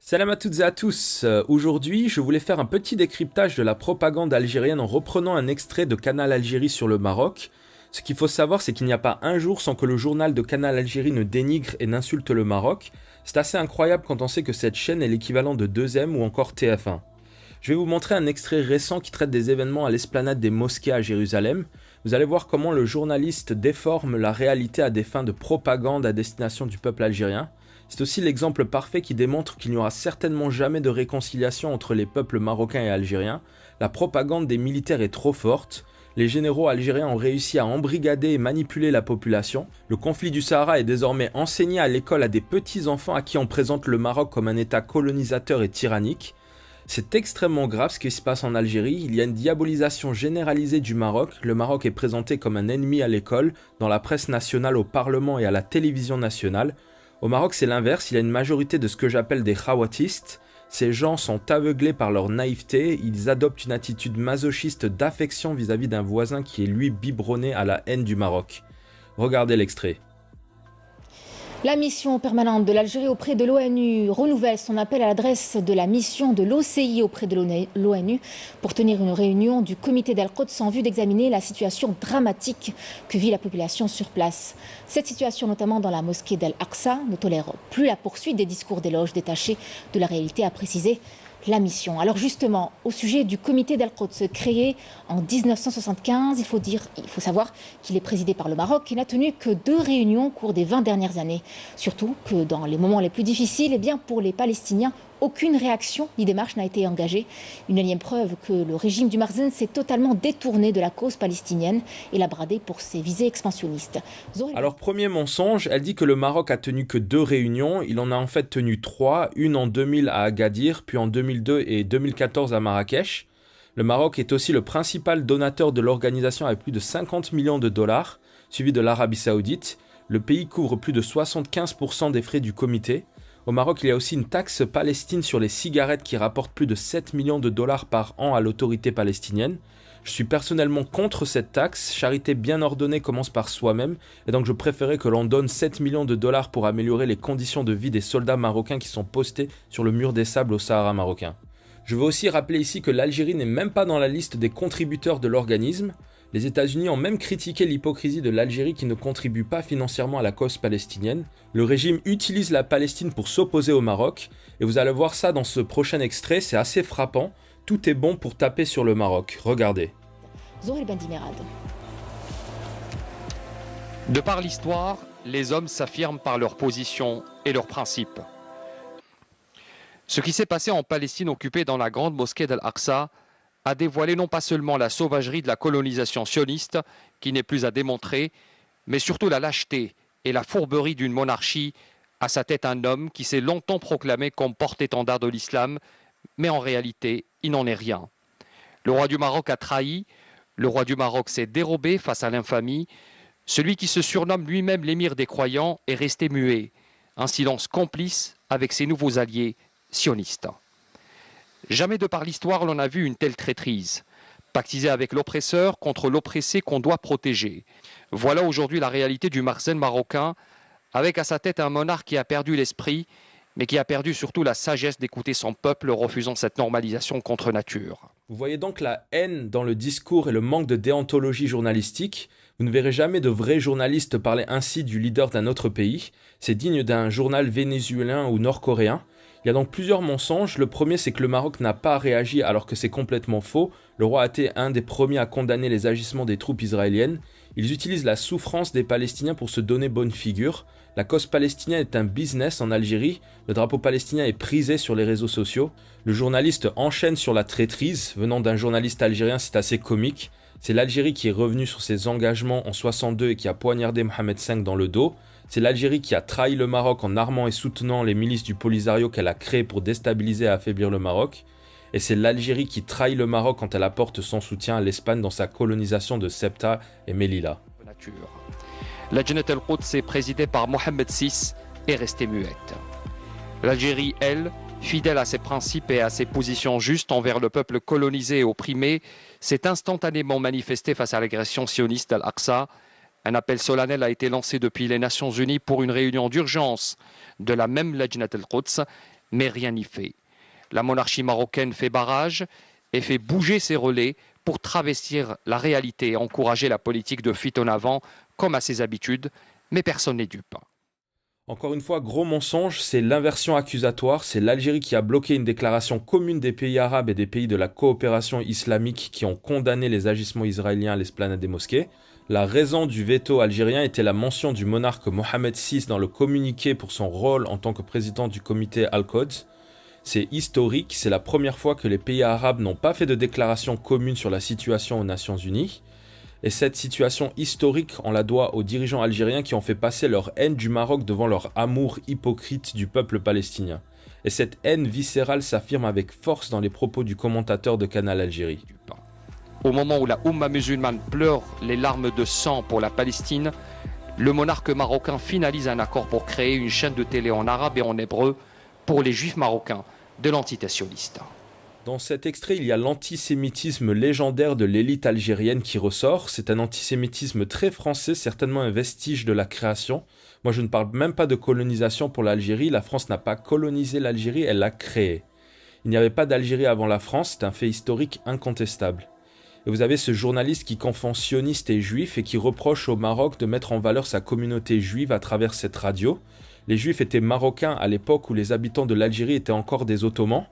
Salam à toutes et à tous. Aujourd'hui, je voulais faire un petit décryptage de la propagande algérienne en reprenant un extrait de Canal Algérie sur le Maroc. Ce qu'il faut savoir, c'est qu'il n'y a pas un jour sans que le journal de Canal Algérie ne dénigre et n'insulte le Maroc. C'est assez incroyable quand on sait que cette chaîne est l'équivalent de 2M ou encore TF1. Je vais vous montrer un extrait récent qui traite des événements à l'esplanade des mosquées à Jérusalem. Vous allez voir comment le journaliste déforme la réalité à des fins de propagande à destination du peuple algérien. C'est aussi l'exemple parfait qui démontre qu'il n'y aura certainement jamais de réconciliation entre les peuples marocains et algériens. La propagande des militaires est trop forte. Les généraux algériens ont réussi à embrigader et manipuler la population. Le conflit du Sahara est désormais enseigné à l'école à des petits-enfants à qui on présente le Maroc comme un état colonisateur et tyrannique. C'est extrêmement grave ce qui se passe en Algérie, il y a une diabolisation généralisée du Maroc, le Maroc est présenté comme un ennemi à l'école, dans la presse nationale, au Parlement et à la télévision nationale. Au Maroc c'est l'inverse, il y a une majorité de ce que j'appelle des khawatistes. Ces gens sont aveuglés par leur naïveté, ils adoptent une attitude masochiste d'affection vis-à-vis d'un voisin qui est lui biberonné à la haine du Maroc. Regardez l'extrait. La mission permanente de l'Algérie auprès de l'ONU renouvelle son appel à l'adresse de la mission de l'OCI auprès de l'ONU pour tenir une réunion du comité d'Al-Quds en vue d'examiner la situation dramatique que vit la population sur place. Cette situation, notamment dans la mosquée d'Al-Aqsa, ne tolère plus la poursuite des discours d'éloge détachés de la réalité, a précisé la mission. Alors justement, au sujet du comité d'Al-Quds créé en 1975, il faut savoir qu'il est présidé par le Maroc et n'a tenu que 2 réunions au cours des 20 dernières années. Surtout que dans les moments les plus difficiles, pour les Palestiniens, aucune réaction ni démarche n'a été engagée. Une énième preuve que le régime du Marzen s'est totalement détourné de la cause palestinienne et l'a bradé pour ses visées expansionnistes. Alors premier mensonge, elle dit que le Maroc a tenu que 2 réunions, il en a en fait tenu 3, une en 2000 à Agadir, puis en 2002 et 2014 à Marrakech. Le Maroc est aussi le principal donateur de l'organisation avec plus de 50 millions de dollars, suivi de l'Arabie Saoudite. Le pays couvre plus de 75% des frais du comité. Au Maroc, il y a aussi une taxe palestine sur les cigarettes qui rapporte plus de 7 millions de dollars par an à l'autorité palestinienne. Je suis personnellement contre cette taxe, charité bien ordonnée commence par soi-même, et donc je préférais que l'on donne 7 millions de dollars pour améliorer les conditions de vie des soldats marocains qui sont postés sur le mur des sables au Sahara marocain. Je veux aussi rappeler ici que l'Algérie n'est même pas dans la liste des contributeurs de l'organisme. Les États-Unis ont même critiqué l'hypocrisie de l'Algérie qui ne contribue pas financièrement à la cause palestinienne. Le régime utilise la Palestine pour s'opposer au Maroc, et vous allez voir ça dans ce prochain extrait, c'est assez frappant. Tout est bon pour taper sur le Maroc. Regardez. De par l'histoire, les hommes s'affirment par leur position et leurs principes. Ce qui s'est passé en Palestine occupée dans la grande mosquée d'Al-Aqsa a dévoilé non pas seulement la sauvagerie de la colonisation sioniste, qui n'est plus à démontrer, mais surtout la lâcheté et la fourberie d'une monarchie, à sa tête un homme qui s'est longtemps proclamé comme porte-étendard de l'islam, mais en réalité, il n'en est rien. Le roi du Maroc a trahi, le roi du Maroc s'est dérobé face à l'infamie, celui qui se surnomme lui-même l'émir des croyants est resté muet, un silence complice avec ses nouveaux alliés sionistes. Jamais de par l'histoire l'on a vu une telle traîtrise, pactisée avec l'oppresseur contre l'oppressé qu'on doit protéger. Voilà aujourd'hui la réalité du Marzen marocain, avec à sa tête un monarque qui a perdu l'esprit, mais qui a perdu surtout la sagesse d'écouter son peuple, refusant cette normalisation contre nature. Vous voyez donc la haine dans le discours et le manque de déontologie journalistique. Vous ne verrez jamais de vrais journalistes parler ainsi du leader d'un autre pays. C'est digne d'un journal vénézuélien ou nord-coréen. Il y a donc plusieurs mensonges. Le premier, c'est que le Maroc n'a pas réagi alors que c'est complètement faux. Le roi a été un des premiers à condamner les agissements des troupes israéliennes. Ils utilisent la souffrance des Palestiniens pour se donner bonne figure. La cause palestinienne est un business en Algérie. Le drapeau palestinien est prisé sur les réseaux sociaux. Le journaliste enchaîne sur la traîtrise. Venant d'un journaliste algérien, c'est assez comique. C'est l'Algérie qui est revenue sur ses engagements en 62 et qui a poignardé Mohamed V dans le dos. C'est l'Algérie qui a trahi le Maroc en armant et soutenant les milices du Polisario qu'elle a créées pour déstabiliser et affaiblir le Maroc. Et c'est l'Algérie qui trahit le Maroc quand elle apporte son soutien à l'Espagne dans sa colonisation de Ceuta et Melilla. La Lajnat al-Quds est présidée par Mohamed VI et restée muette. L'Algérie, elle, fidèle à ses principes et à ses positions justes envers le peuple colonisé et opprimé, s'est instantanément manifestée face à l'agression sioniste d'Al-Aqsa. Un appel solennel a été lancé depuis les Nations Unies pour une réunion d'urgence de la même Lajnat al-Quds, Mais rien n'y fait. La monarchie marocaine fait barrage et fait bouger ses relais pour travestir la réalité et encourager la politique de fuite en avant comme à ses habitudes, mais personne n'est dupe. Encore une fois, gros mensonge, c'est l'inversion accusatoire, c'est l'Algérie qui a bloqué une déclaration commune des pays arabes et des pays de la coopération islamique qui ont condamné les agissements israéliens à l'esplanade des mosquées. La raison du veto algérien était la mention du monarque Mohamed VI dans le communiqué pour son rôle en tant que président du comité Al-Quds. C'est historique, c'est la première fois que les pays arabes n'ont pas fait de déclaration commune sur la situation aux Nations Unies. Et cette situation historique, on la doit aux dirigeants algériens qui ont fait passer leur haine du Maroc devant leur amour hypocrite du peuple palestinien. Et cette haine viscérale s'affirme avec force dans les propos du commentateur de Canal Algérie. Au moment où la Oumma musulmane pleure les larmes de sang pour la Palestine, le monarque marocain finalise un accord pour créer une chaîne de télé en arabe et en hébreu pour les juifs marocains de l'entité sioniste. Dans cet extrait, il y a l'antisémitisme légendaire de l'élite algérienne qui ressort. C'est un antisémitisme très français, certainement un vestige de la création. Moi, je ne parle même pas de colonisation pour l'Algérie. La France n'a pas colonisé l'Algérie, elle l'a créée. Il n'y avait pas d'Algérie avant la France, c'est un fait historique incontestable. Et vous avez ce journaliste qui confond sioniste et juif et qui reproche au Maroc de mettre en valeur sa communauté juive à travers cette radio. Les Juifs étaient marocains à l'époque où les habitants de l'Algérie étaient encore des Ottomans.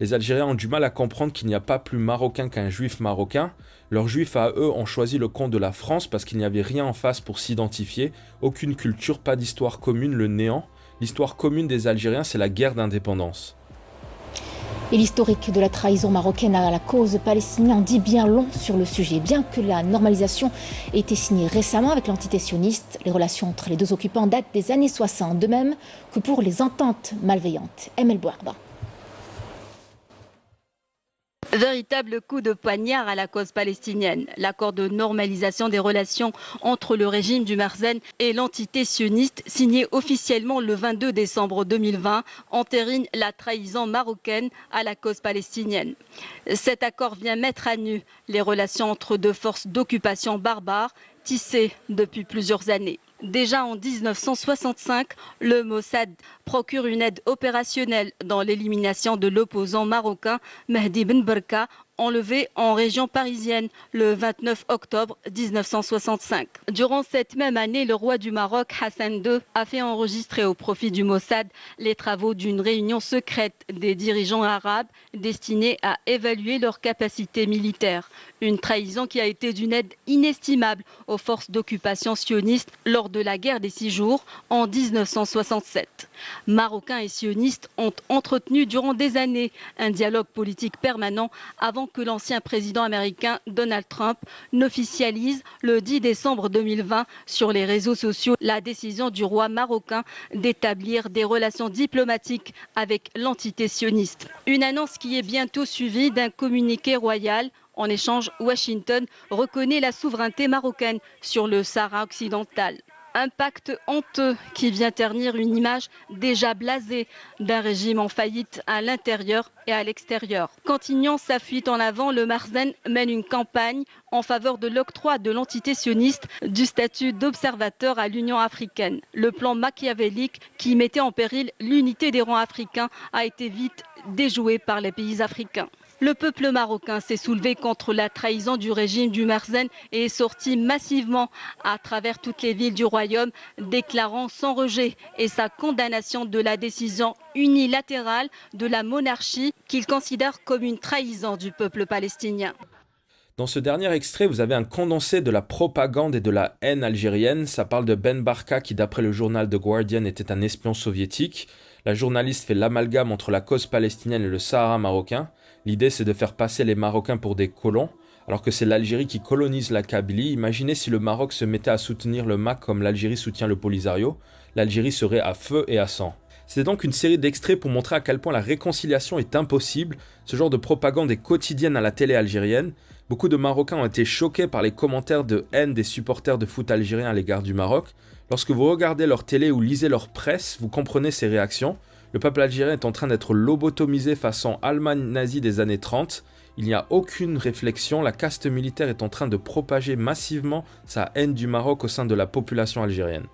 Les Algériens ont du mal à comprendre qu'il n'y a pas plus marocain qu'un juif marocain. Leurs juifs à eux ont choisi le camp de la France parce qu'il n'y avait rien en face pour s'identifier. Aucune culture, pas d'histoire commune, le néant. L'histoire commune des Algériens, c'est la guerre d'indépendance. Et l'historique de la trahison marocaine à la cause palestinienne dit bien long sur le sujet. Bien que la normalisation ait été signée récemment avec l'entité sioniste, les relations entre les deux occupants datent des années 60, de même que pour les ententes malveillantes. Emel Bouarda. Véritable coup de poignard à la cause palestinienne. L'accord de normalisation des relations entre le régime du Marzen et l'entité sioniste, signé officiellement le 22 décembre 2020, entérine la trahison marocaine à la cause palestinienne. Cet accord vient mettre à nu les relations entre deux forces d'occupation barbares tissées depuis plusieurs années. Déjà en 1965, le Mossad procure une aide opérationnelle dans l'élimination de l'opposant marocain Mehdi Ben Berka, enlevé en région parisienne le 29 octobre 1965. Durant cette même année, le roi du Maroc, Hassan II, a fait enregistrer au profit du Mossad les travaux d'une réunion secrète des dirigeants arabes destinée à évaluer leurs capacités militaires. Une trahison qui a été d'une aide inestimable aux forces d'occupation sionistes lors de la guerre des 6 jours en 1967. Marocains et sionistes ont entretenu durant des années un dialogue politique permanent avant que l'ancien président américain Donald Trump n'officialise le 10 décembre 2020 sur les réseaux sociaux la décision du roi marocain d'établir des relations diplomatiques avec l'entité sioniste. Une annonce qui est bientôt suivie d'un communiqué royal. En échange, Washington reconnaît la souveraineté marocaine sur le Sahara occidental. Un pacte honteux qui vient ternir une image déjà blasée d'un régime en faillite à l'intérieur et à l'extérieur. Continuant sa fuite en avant, le Marzen mène une campagne en faveur de l'octroi de l'entité sioniste du statut d'observateur à l'Union africaine. Le plan machiavélique qui mettait en péril l'unité des rangs africains a été vite déjoué par les pays africains. Le peuple marocain s'est soulevé contre la trahison du régime du Marzen et est sorti massivement à travers toutes les villes du royaume, déclarant son rejet et sa condamnation de la décision unilatérale de la monarchie qu'il considère comme une trahison du peuple palestinien. Dans ce dernier extrait, vous avez un condensé de la propagande et de la haine algérienne. Ça parle de Ben Barka qui, d'après le journal The Guardian, était un espion soviétique. La journaliste fait l'amalgame entre la cause palestinienne et le Sahara marocain. L'idée, c'est de faire passer les Marocains pour des colons, alors que c'est l'Algérie qui colonise la Kabylie. Imaginez si le Maroc se mettait à soutenir le MAC comme l'Algérie soutient le Polisario. L'Algérie serait à feu et à sang. C'est donc une série d'extraits pour montrer à quel point la réconciliation est impossible. Ce genre de propagande est quotidienne à la télé algérienne. Beaucoup de Marocains ont été choqués par les commentaires de haine des supporters de foot algériens à l'égard du Maroc. Lorsque vous regardez leur télé ou lisez leur presse, vous comprenez ces réactions. Le peuple algérien est en train d'être lobotomisé façon Allemagne nazie des années 30. Il n'y a aucune réflexion, la caste militaire est en train de propager massivement sa haine du Maroc au sein de la population algérienne.